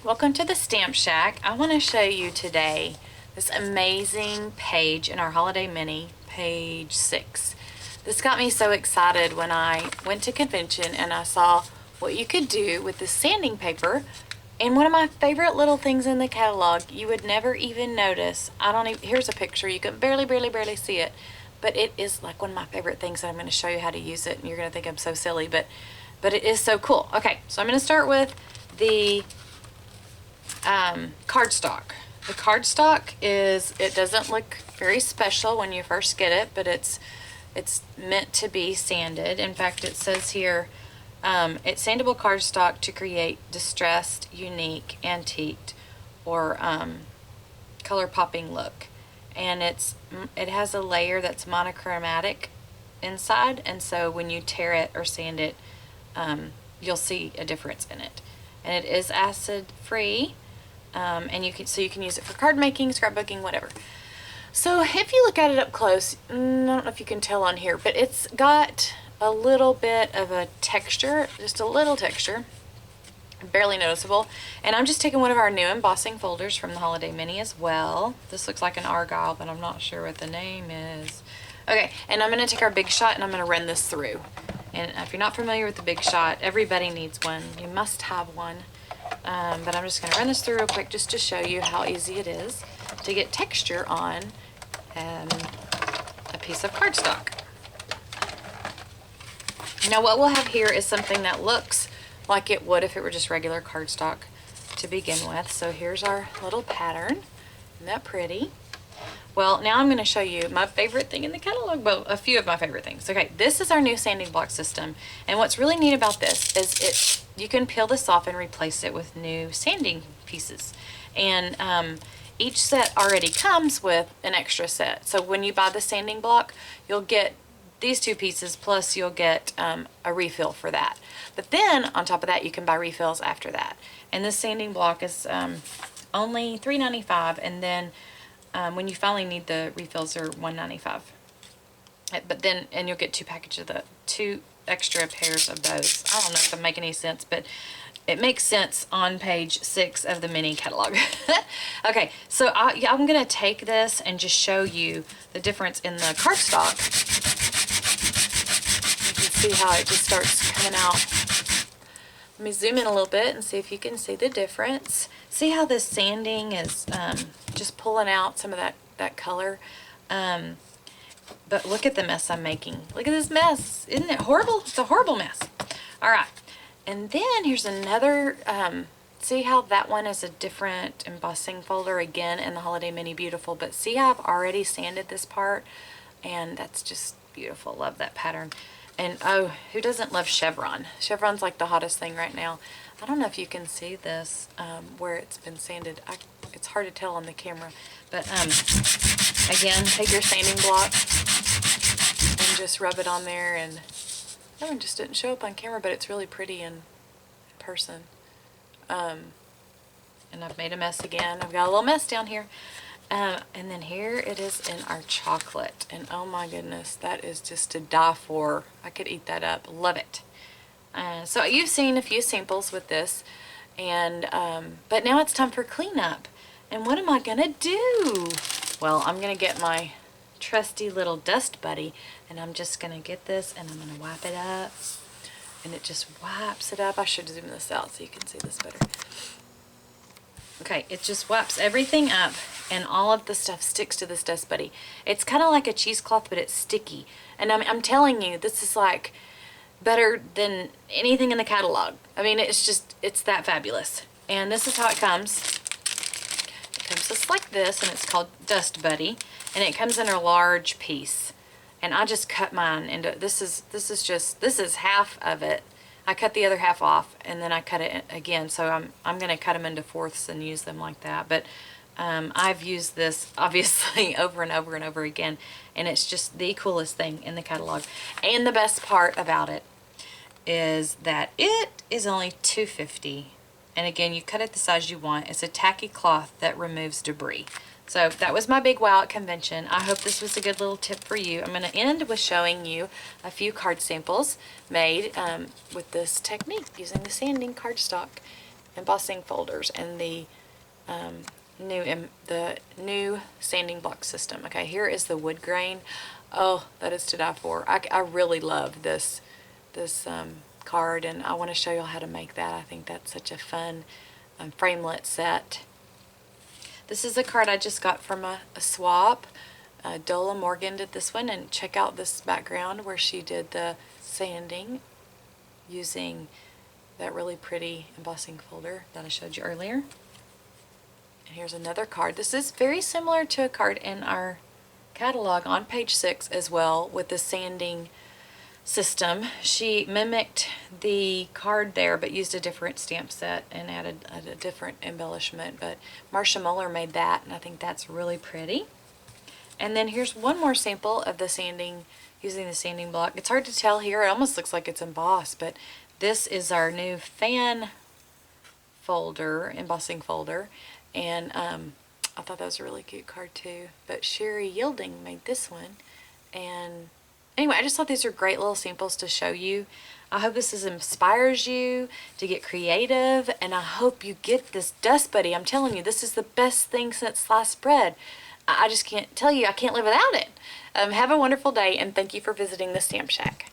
welcome to the Stamp Shack. I want to show you today this amazing page in our Holiday Mini, page 6. This got me so excited when I went to convention and I saw what you could do with this sanding paper. And one of my favorite little things in the catalog, you would never even notice. Here's a picture. You can barely see it. But it is like one of my favorite things, and I'm going to show you how to use it. And you're going to think I'm so silly, but it is so cool. Okay, so I'm going to start with the cardstock. The cardstock it doesn't look very special when you first get it, but it's meant to be sanded. In fact, it says here, it's sandable cardstock to create distressed, unique, antiqued, or color popping look. And it has a layer that's monochromatic inside, and so when you tear it or sand it, you'll see a difference in it. And it is acid free, and you can use it for card making, scrapbooking, whatever. So if you look at it up close, I don't know if you can tell on here, but it's got a little bit of a texture, just a little texture, barely noticeable. And I'm just taking one of our new embossing folders from the Holiday Mini as well. This looks like an Argyle, but I'm not sure what the name is. Okay, and I'm going to take our Big Shot and I'm going to run this through. And if you're not familiar with the Big Shot, everybody needs one. You must have one. But I'm just going to run this through real quick just to show you how easy it is to get texture on a piece of cardstock. Now what we'll have here is something that looks like it would if it were just regular cardstock to begin with. So here's our little pattern. Isn't that pretty? Well, now I'm going to show you my favorite thing in the catalog. Well, a few of my favorite things. Okay, this is our new sanding block system. And what's really neat about this is you can peel this off and replace it with new sanding pieces. And each set already comes with an extra set. So when you buy the sanding block, you'll get these two pieces, plus you'll get a refill for that. But then on top of that, you can buy refills after that. And this sanding block is only $3.95, and then when you finally need the refills, they're $1.95. But then, and you'll get two extra pairs of those. I don't know if that make any sense, but it makes sense on page 6 of the mini catalog. Okay, so I'm going to take this and just show you the difference in the cardstock. See how it just starts coming out. Let me zoom in a little bit and see if you can see the difference. See how this sanding is just pulling out some of that color. But look at the mess I'm making. Look at this mess. Isn't it horrible? It's a horrible mess. All right. And then here's another, see how that one is a different embossing folder again in the Holiday Mini Beautiful. But see how I've already sanded this part? And that's just beautiful. Love that pattern. And oh, who doesn't love chevron? Chevron's like the hottest thing right now. I don't know if you can see this where it's been sanded. It's hard to tell on the camera. But again, take your sanding block and just rub it on there. And that one just didn't show up on camera, but it's really pretty in person. And I've made a mess again. I've got a little mess down here. And then here it is in our chocolate, and oh my goodness, that is just to die for. I could eat that up. Love it. So you've seen a few samples with this, and but now it's time for cleanup. And what am I gonna do? Well, I'm gonna get my trusty little dust buddy, and I'm just gonna get this and I'm gonna wipe it up, and it just wipes it up. I should zoom this out so you can see this better. Okay, it just wipes everything up, and all of the stuff sticks to this dust buddy. It's kind of like a cheesecloth, but it's sticky. And I'm telling you, this is like better than anything in the catalog. I mean, it's that fabulous. And this is how it comes. It comes just like this, and it's called Dust Buddy, and it comes in a large piece. And I just cut mine into, this is half of it. I cut the other half off, and then I cut it again, so I'm going to cut them into fourths and use them like that. But I've used this obviously over and over and over again, and it's just the coolest thing in the catalog. And the best part about it is that it is only $2.50, and again, you cut it the size you want. It's a tacky cloth that removes debris. So that was my big wow at convention. I hope this was a good little tip for you. I'm going to end with showing you a few card samples made with this technique using the sanding cardstock. embossing folders and the new sanding block system. Okay, here is the wood grain. Oh, that is to die for. I really love this card, and I want to show you how to make that. I think that's such a fun framelit set. This is a card I just got from a swap. Dola Morgan did this one, and check out this background where she did the sanding using that really pretty embossing folder that I showed you earlier. And here's another card. This is very similar to a card in our catalog on page 6 as well, with the sanding system. She mimicked the card there but used a different stamp set and added a different embellishment. But Marcia Muller made that, and I think that's really pretty. And then here's one more sample of the sanding, using the sanding block. It's hard to tell here. It almost looks like it's embossed, but this is our new fan folder, embossing folder. And I thought that was a really cute card too. But Sherry Yielding made this one. And anyway, I just thought these are great little samples to show you. I hope this inspires you to get creative, and I hope you get this Dust Buddy. I'm telling you, this is the best thing since sliced bread. I just can't tell you, I can't live without it. Have a wonderful day, and thank you for visiting the Stamp Shack.